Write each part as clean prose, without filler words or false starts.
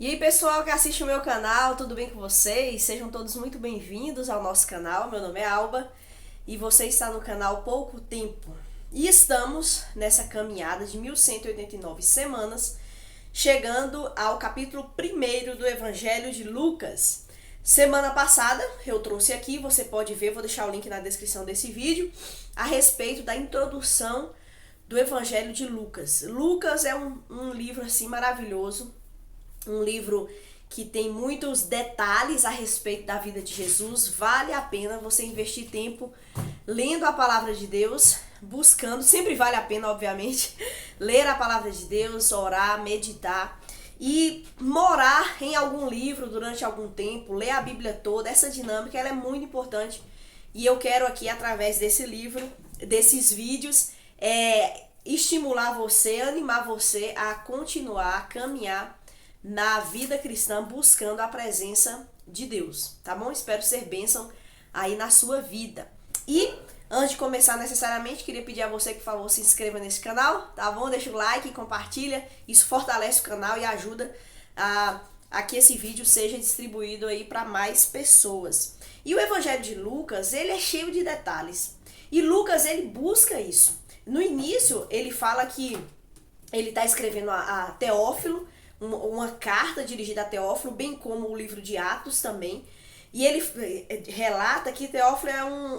E aí, pessoal que assiste o meu canal, tudo bem com vocês? Sejam todos muito bem-vindos ao nosso canal. Meu nome é Alba e você está no canal Pouco Tempo. E estamos nessa caminhada de 1189 semanas, chegando ao capítulo 1 do Evangelho de Lucas. Semana passada eu trouxe aqui, você pode ver, vou deixar o link na descrição desse vídeo, a respeito da introdução do Evangelho de Lucas. Lucas é um livro assim maravilhoso, um livro que tem muitos detalhes a respeito da vida de Jesus. Vale a pena você investir tempo lendo a palavra de Deus, buscando, sempre vale a pena, obviamente, ler a palavra de Deus, orar, meditar e morar em algum livro durante algum tempo, ler a Bíblia toda. Essa dinâmica ela é muito importante e eu quero aqui, através desse livro, desses vídeos, estimular você, animar você a continuar a caminhar na vida cristã, buscando a presença de Deus, tá bom? Espero ser bênção aí na sua vida. E antes de começar, necessariamente, queria pedir a você que, por favor, se inscreva nesse canal, tá bom? Deixa o like, compartilha, isso fortalece o canal e ajuda a que esse vídeo seja distribuído aí para mais pessoas. E o Evangelho de Lucas, ele é cheio de detalhes. E Lucas, ele busca isso. No início, ele fala que ele está escrevendo a Teófilo, uma carta dirigida a Teófilo, bem como o livro de Atos também. E ele relata que Teófilo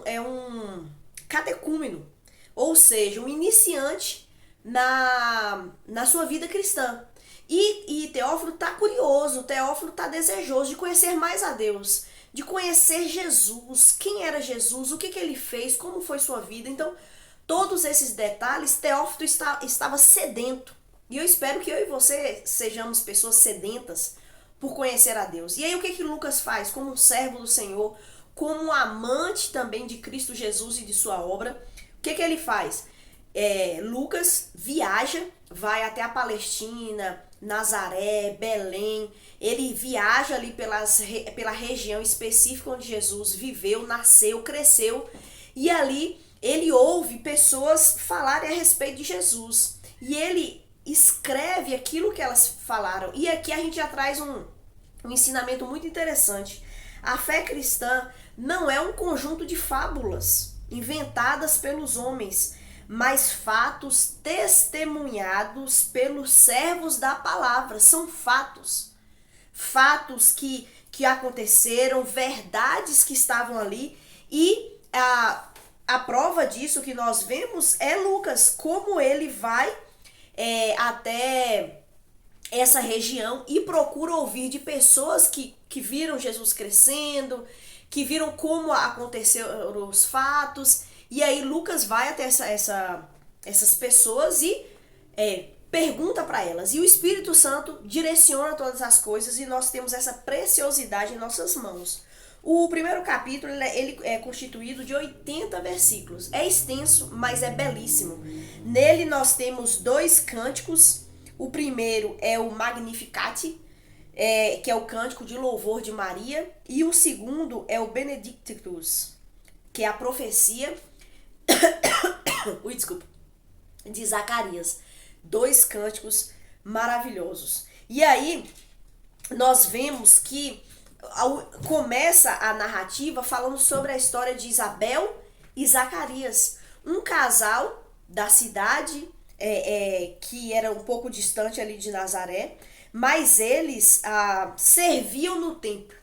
é um catecúmeno, ou seja, um iniciante na sua vida cristã. E Teófilo está curioso, Teófilo está desejoso de conhecer mais a Deus, de conhecer Jesus, quem era Jesus, o que ele fez, como foi sua vida. Então, todos esses detalhes, Teófilo estava sedento. E eu espero que eu e você sejamos pessoas sedentas por conhecer a Deus. E aí o que Lucas faz? Como um servo do Senhor, como um amante também de Cristo Jesus e de sua obra, o que ele faz? Lucas viaja, vai até a Palestina, Nazaré, Belém. Ele viaja ali pela região específica onde Jesus viveu, nasceu, cresceu. E ali ele ouve pessoas falarem a respeito de Jesus. E ele escreve aquilo que elas falaram. E aqui a gente já traz um ensinamento muito interessante. A fé cristã não é um conjunto de fábulas inventadas pelos homens, mas fatos testemunhados pelos servos da palavra. São fatos. Fatos que aconteceram, verdades que estavam ali. E a prova disso que nós vemos é Lucas, como ele vai até essa região e procura ouvir de pessoas que viram Jesus crescendo, que viram como aconteceram os fatos. E aí Lucas vai até essas pessoas e pergunta para elas. E o Espírito Santo direciona todas as coisas e nós temos essa preciosidade em nossas mãos. O primeiro capítulo ele é constituído de 80 versículos. É extenso, mas é belíssimo. Nele nós temos 2 cânticos. O primeiro é o Magnificat, que é o cântico de louvor de Maria. E o segundo é o Benedictus, que é a profecia desculpa, de Zacarias. 2 cânticos maravilhosos. E aí nós vemos que começa a narrativa falando sobre a história de Isabel e Zacarias, um casal da cidade que era um pouco distante ali de Nazaré, mas eles serviam no templo.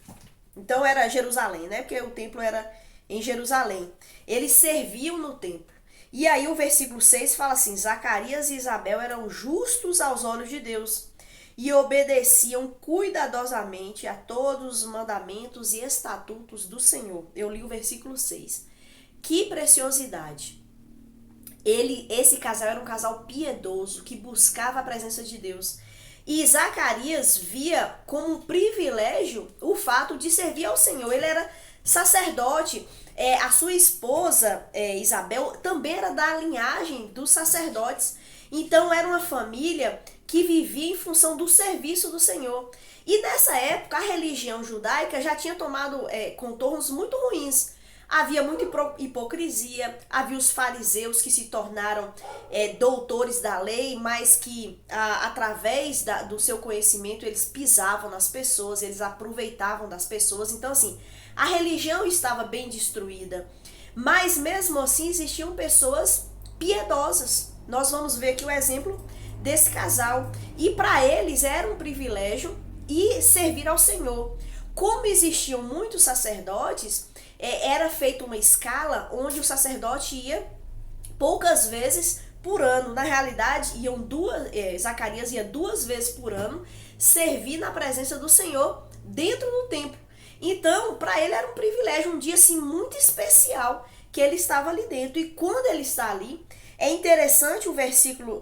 Então era Jerusalém, né? Porque o templo era em Jerusalém. Eles serviam no templo. E aí o versículo 6 fala assim: Zacarias e Isabel eram justos aos olhos de Deus e obedeciam cuidadosamente a todos os mandamentos e estatutos do Senhor. Eu li o versículo 6. Que preciosidade! Esse casal era um casal piedoso que buscava a presença de Deus. E Zacarias via como um privilégio o fato de servir ao Senhor. Ele era sacerdote. A sua esposa, Isabel, também era da linhagem dos sacerdotes. Então era uma família que vivia em função do serviço do Senhor. E nessa época a religião judaica já tinha tomado contornos muito ruins. Havia muita hipocrisia, havia os fariseus que se tornaram doutores da lei, mas que através do seu conhecimento eles pisavam nas pessoas, eles aproveitavam das pessoas. Então assim, a religião estava bem destruída, mas mesmo assim existiam pessoas piedosas. Nós vamos ver aqui o exemplo desse casal, e para eles era um privilégio e servir ao Senhor. Como existiam muitos sacerdotes, era feita uma escala onde o sacerdote ia poucas vezes por ano. Na realidade, Zacarias ia 2 vezes por ano servir na presença do Senhor dentro do templo. Então, para ele era um privilégio, um dia assim muito especial que ele estava ali dentro. E quando ele está ali, é interessante o versículo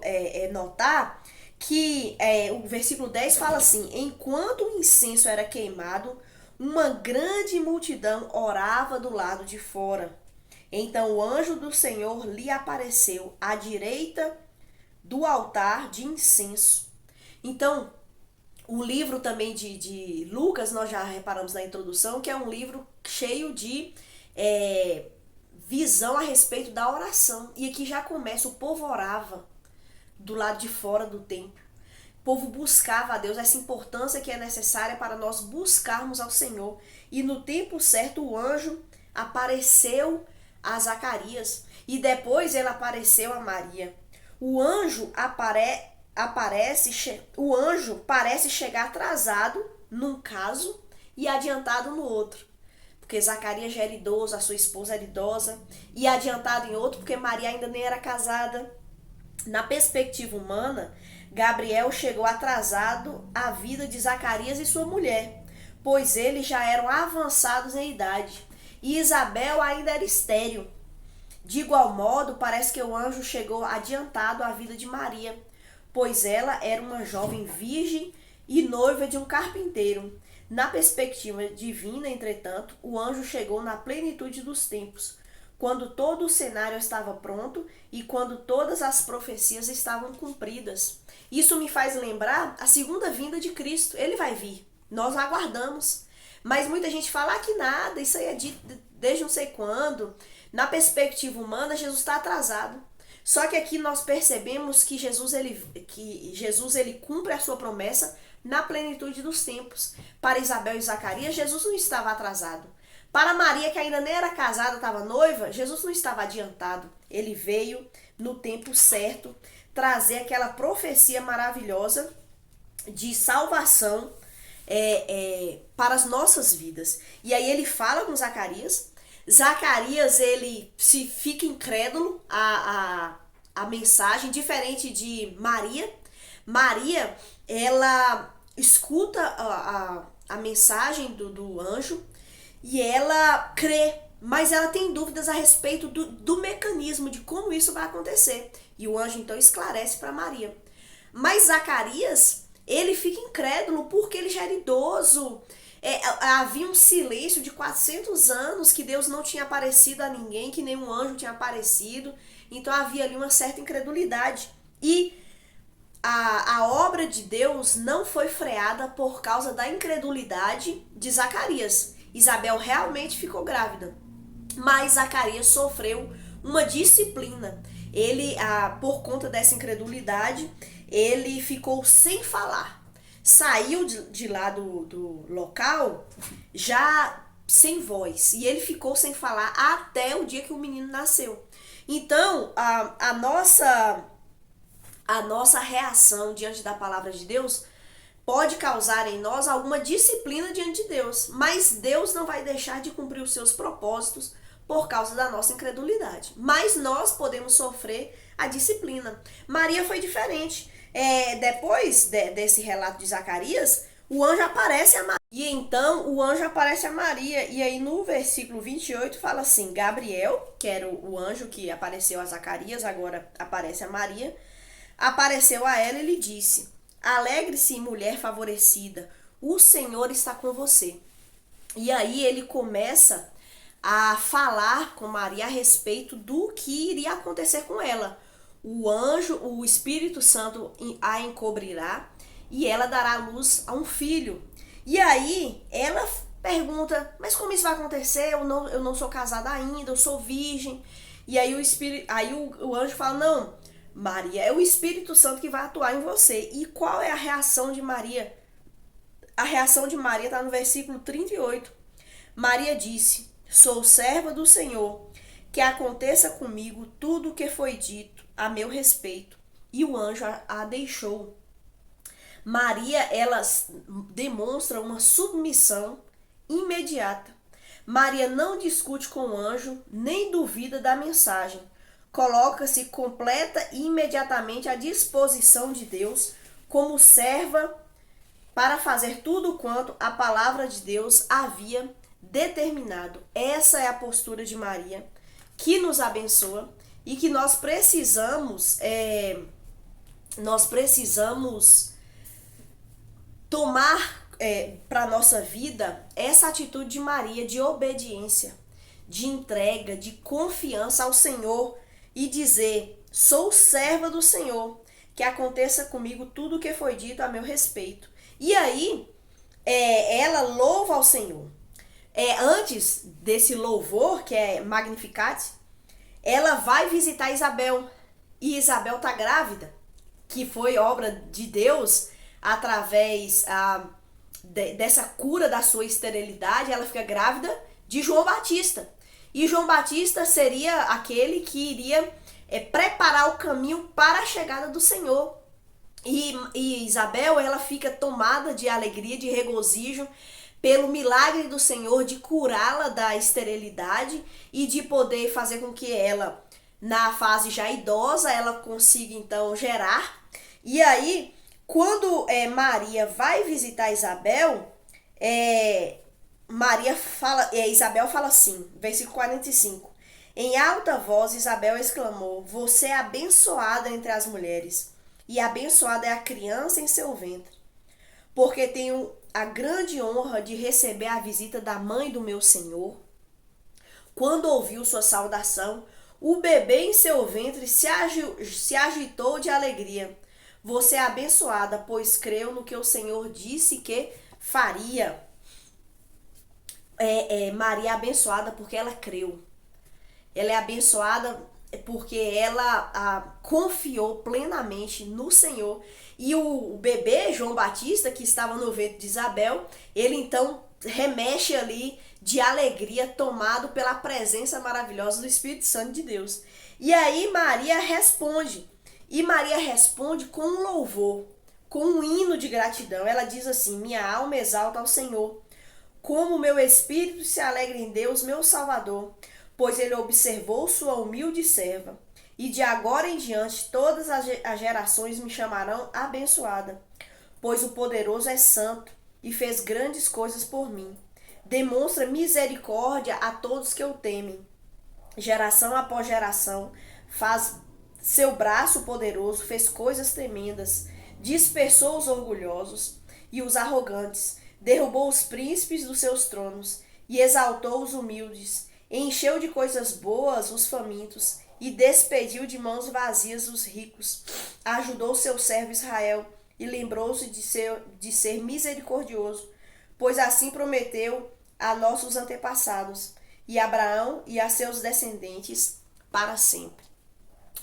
notar que o versículo 10 fala assim: enquanto o incenso era queimado, uma grande multidão orava do lado de fora. Então o anjo do Senhor lhe apareceu à direita do altar de incenso. Então, o livro também de Lucas, nós já reparamos na introdução, que é um livro cheio de visão a respeito da oração. E aqui já começa, o povo orava do lado de fora do templo. O povo buscava a Deus, essa importância que é necessária para nós buscarmos ao Senhor. E no tempo certo o anjo apareceu a Zacarias e depois ele apareceu a Maria. O anjo parece chegar atrasado num caso e adiantado no outro. Porque Zacarias já era idoso, a sua esposa era idosa, e adiantado em outro porque Maria ainda nem era casada. Na perspectiva humana, Gabriel chegou atrasado à vida de Zacarias e sua mulher, pois eles já eram avançados em idade, e Isabel ainda era estéril. De igual modo, parece que o anjo chegou adiantado à vida de Maria, pois ela era uma jovem virgem e noiva de um carpinteiro. Na perspectiva divina, entretanto, o anjo chegou na plenitude dos tempos, quando todo o cenário estava pronto e quando todas as profecias estavam cumpridas. Isso me faz lembrar a segunda vinda de Cristo. Ele vai vir, nós aguardamos. Mas muita gente fala que nada, isso aí é dito desde não sei quando. Na perspectiva humana, Jesus está atrasado. Só que aqui nós percebemos que Jesus ele cumpre a sua promessa na plenitude dos tempos. Para Isabel e Zacarias, Jesus não estava atrasado. Para Maria, que ainda nem era casada, estava noiva, Jesus não estava adiantado. Ele veio no tempo certo trazer aquela profecia maravilhosa de salvação para as nossas vidas. E aí ele fala com Zacarias. Zacarias, ele se fica incrédulo a mensagem, diferente de Maria. Maria, ela escuta a mensagem do anjo e ela crê, mas ela tem dúvidas a respeito do mecanismo, de como isso vai acontecer. E o anjo então esclarece para Maria. Mas Zacarias, ele fica incrédulo porque ele já era idoso. Havia um silêncio de 400 anos que Deus não tinha aparecido a ninguém, que nenhum anjo tinha aparecido. Então havia ali uma certa incredulidade. E a obra de Deus não foi freada por causa da incredulidade de Zacarias. Isabel realmente ficou grávida, mas Zacarias sofreu uma disciplina. Ele, por conta dessa incredulidade, ele ficou sem falar. Saiu de lá do local já sem voz. E ele ficou sem falar até o dia que o menino nasceu. Então, a nossa reação diante da palavra de Deus pode causar em nós alguma disciplina diante de Deus. Mas Deus não vai deixar de cumprir os seus propósitos por causa da nossa incredulidade. Mas nós podemos sofrer a disciplina. Maria foi diferente. Depois desse relato de Zacarias, o anjo aparece a Maria. E então o anjo aparece a Maria. E aí no versículo 28 fala assim: Gabriel, que era o anjo que apareceu a Zacarias, agora aparece a Maria, apareceu a ela e lhe disse: alegre-se, mulher favorecida, o Senhor está com você. E aí ele começa a falar com Maria a respeito do que iria acontecer com ela. O anjo, o Espírito Santo a encobrirá e ela dará luz a um filho. E aí ela pergunta, mas como isso vai acontecer? Eu não sou casada ainda, eu sou virgem. E aí o anjo fala, não, Maria, é o Espírito Santo que vai atuar em você. E qual é a reação de Maria? A reação de Maria está no versículo 38. Maria disse, sou serva do Senhor, que aconteça comigo tudo o que foi dito a meu respeito. E o anjo a deixou. Maria, ela demonstra uma submissão imediata. Maria não discute com o anjo, nem duvida da mensagem. Coloca-se completa e imediatamente à disposição de Deus, como serva, para fazer tudo quanto a palavra de Deus havia determinado. Essa é a postura de Maria, que nos abençoa e que nós precisamos tomar para a nossa vida essa atitude de Maria, de obediência, de entrega, de confiança ao Senhor e dizer, sou serva do Senhor, que aconteça comigo tudo o que foi dito a meu respeito. E aí, ela louva ao Senhor. Antes desse louvor, que é Magnificat, ela vai visitar Isabel. E Isabel está grávida, que foi obra de Deus através dessa cura da sua esterilidade. Ela fica grávida de João Batista. E João Batista seria aquele que iria preparar o caminho para a chegada do Senhor. E Isabel, ela fica tomada de alegria, de regozijo pelo milagre do Senhor de curá-la da esterilidade e de poder fazer com que ela, na fase já idosa, ela consiga então gerar. E aí, quando Maria vai visitar Isabel, Isabel fala assim, versículo 45. Em alta voz, Isabel exclamou, você é abençoada entre as mulheres, e abençoada é a criança em seu ventre, porque tenho a grande honra de receber a visita da mãe do meu Senhor. Quando ouviu sua saudação, o bebê em seu ventre se agitou de alegria. Você é abençoada, pois creu no que o Senhor disse que faria. Maria é abençoada porque ela creu. Ela é abençoada porque ela confiou plenamente no Senhor. E o bebê, João Batista, que estava no ventre de Isabel, ele então remexe ali de alegria, tomado pela presença maravilhosa do Espírito Santo de Deus. E aí Maria responde. E Maria responde com um louvor, com um hino de gratidão. Ela diz assim, minha alma exalta ao Senhor, como meu espírito se alegra em Deus, meu Salvador, pois ele observou sua humilde serva. E de agora em diante todas as gerações me chamarão abençoada, pois o poderoso é santo e fez grandes coisas por mim. Demonstra misericórdia a todos que o temem. Geração após geração, faz seu braço poderoso, fez coisas tremendas, dispersou os orgulhosos e os arrogantes, derrubou os príncipes dos seus tronos e exaltou os humildes, encheu de coisas boas os famintos e despediu de mãos vazias os ricos. Ajudou seu servo Israel e lembrou-se de ser misericordioso, pois assim prometeu a nossos antepassados, e a Abraão e a seus descendentes para sempre.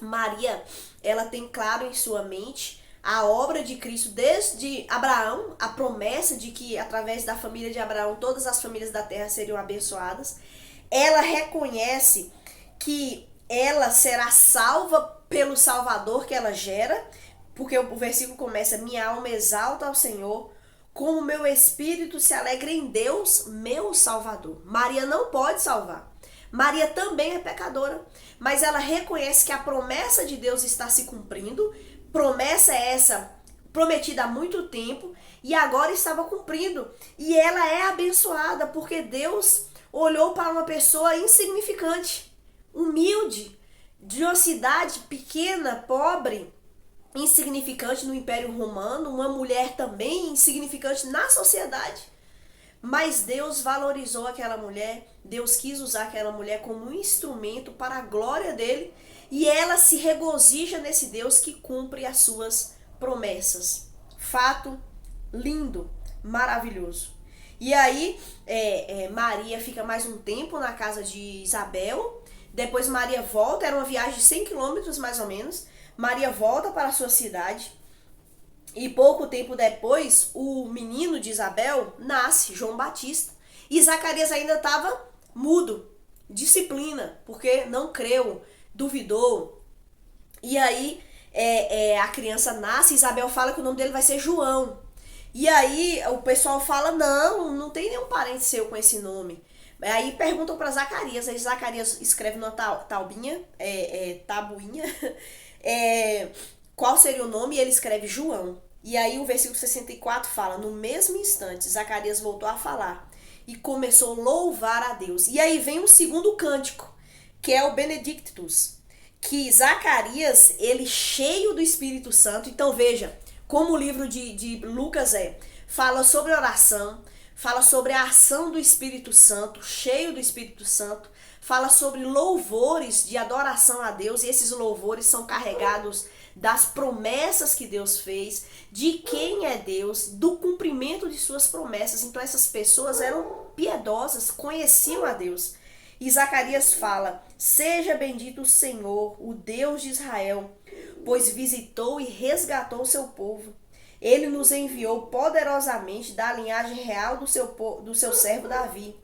Maria, ela tem claro em sua mente a obra de Cristo desde Abraão, a promessa de que através da família de Abraão todas as famílias da terra seriam abençoadas. Ela reconhece que ela será salva pelo Salvador que ela gera, porque o versículo começa, minha alma exalta ao Senhor, como meu espírito se alegra em Deus, meu Salvador. Maria não pode salvar. Maria também é pecadora, mas ela reconhece que a promessa de Deus está se cumprindo, promessa essa prometida há muito tempo e agora estava cumprindo. E ela é abençoada porque Deus olhou para uma pessoa insignificante, humilde, de uma cidade pequena, pobre, insignificante no Império Romano, uma mulher também insignificante na sociedade. Mas Deus valorizou aquela mulher, Deus quis usar aquela mulher como um instrumento para a glória dele, e ela se regozija nesse Deus que cumpre as suas promessas. Fato lindo, maravilhoso. E aí Maria fica mais um tempo na casa de Isabel. Depois Maria volta, era uma viagem de 100 quilômetros mais ou menos. Maria volta para a sua cidade. E pouco tempo depois, o menino de Isabel nasce, João Batista. E Zacarias ainda estava mudo, disciplina, porque não creu, duvidou. E aí a criança nasce, Isabel fala que o nome dele vai ser João. E aí o pessoal fala, não tem nenhum parente seu com esse nome. Aí perguntam para Zacarias, aí Zacarias escreve numa tabuinha, qual seria o nome, e ele escreve João. E aí o versículo 64 fala, no mesmo instante, Zacarias voltou a falar e começou a louvar a Deus. E aí vem um segundo cântico, que é o Benedictus, que Zacarias, ele cheio do Espírito Santo. Então veja, como o livro de Lucas fala sobre oração, fala sobre a ação do Espírito Santo, cheio do Espírito Santo, fala sobre louvores de adoração a Deus, e esses louvores são carregados das promessas que Deus fez, de quem é Deus, do cumprimento de suas promessas. Então essas pessoas eram piedosas, conheciam a Deus. E Zacarias fala, seja bendito o Senhor, o Deus de Israel, pois visitou e resgatou o seu povo. Ele nos enviou poderosamente da linhagem real do seu servo Davi,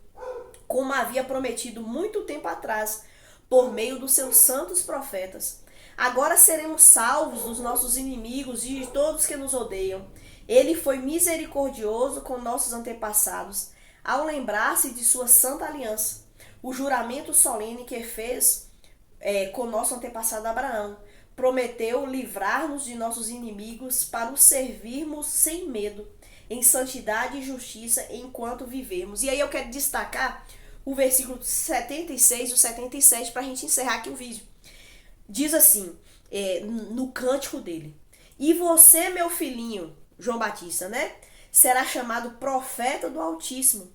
como havia prometido muito tempo atrás, por meio dos seus santos profetas. Agora seremos salvos dos nossos inimigos e de todos que nos odeiam. Ele foi misericordioso com nossos antepassados, ao lembrar-se de sua santa aliança, o juramento solene que fez com nosso antepassado Abraão. Prometeu livrar-nos de nossos inimigos para o servirmos sem medo, em santidade e justiça enquanto vivemos. E aí eu quero destacar o versículo 76 e o 77 para a gente encerrar aqui o vídeo. Diz assim, no cântico dele, e você, meu filhinho, João Batista, né? Será chamado profeta do Altíssimo,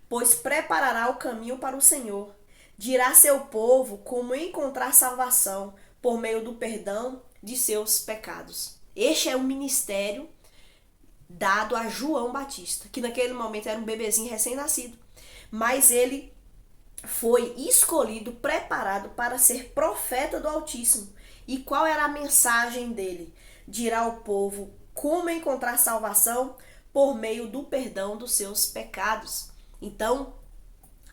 pois preparará o caminho para o Senhor. Dirá a seu povo como encontrar salvação por meio do perdão de seus pecados. Este é o ministério dado a João Batista, que naquele momento era um bebezinho recém-nascido, mas ele foi escolhido, preparado para ser profeta do Altíssimo. E qual era a mensagem dele? Dirá ao povo como encontrar salvação por meio do perdão dos seus pecados. Então,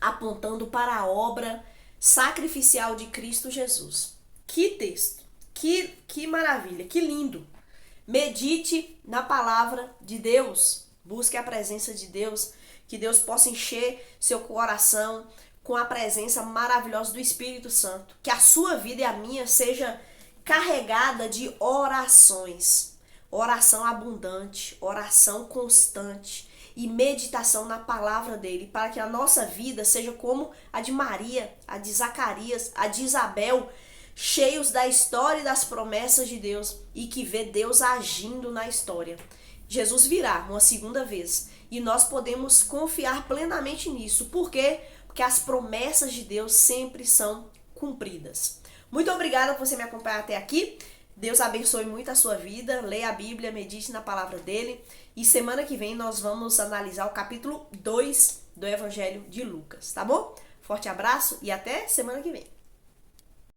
apontando para a obra sacrificial de Cristo Jesus. Que texto, que maravilha, que lindo. Medite na palavra de Deus, busque a presença de Deus, que Deus possa encher seu coração com a presença maravilhosa do Espírito Santo, que a sua vida e a minha seja carregada de orações, oração abundante, oração constante e meditação na palavra dele, para que a nossa vida seja como a de Maria, a de Zacarias, a de Isabel, cheios da história e das promessas de Deus, e que vê Deus agindo na história. Jesus virá uma segunda vez e nós podemos confiar plenamente nisso. Por quê? Porque as promessas de Deus sempre são cumpridas. Muito obrigada por você me acompanhar até aqui. Deus abençoe muito a sua vida. Leia a Bíblia, medite na palavra dele. E semana que vem nós vamos analisar o capítulo 2 do Evangelho de Lucas, tá bom? Forte abraço e até semana que vem.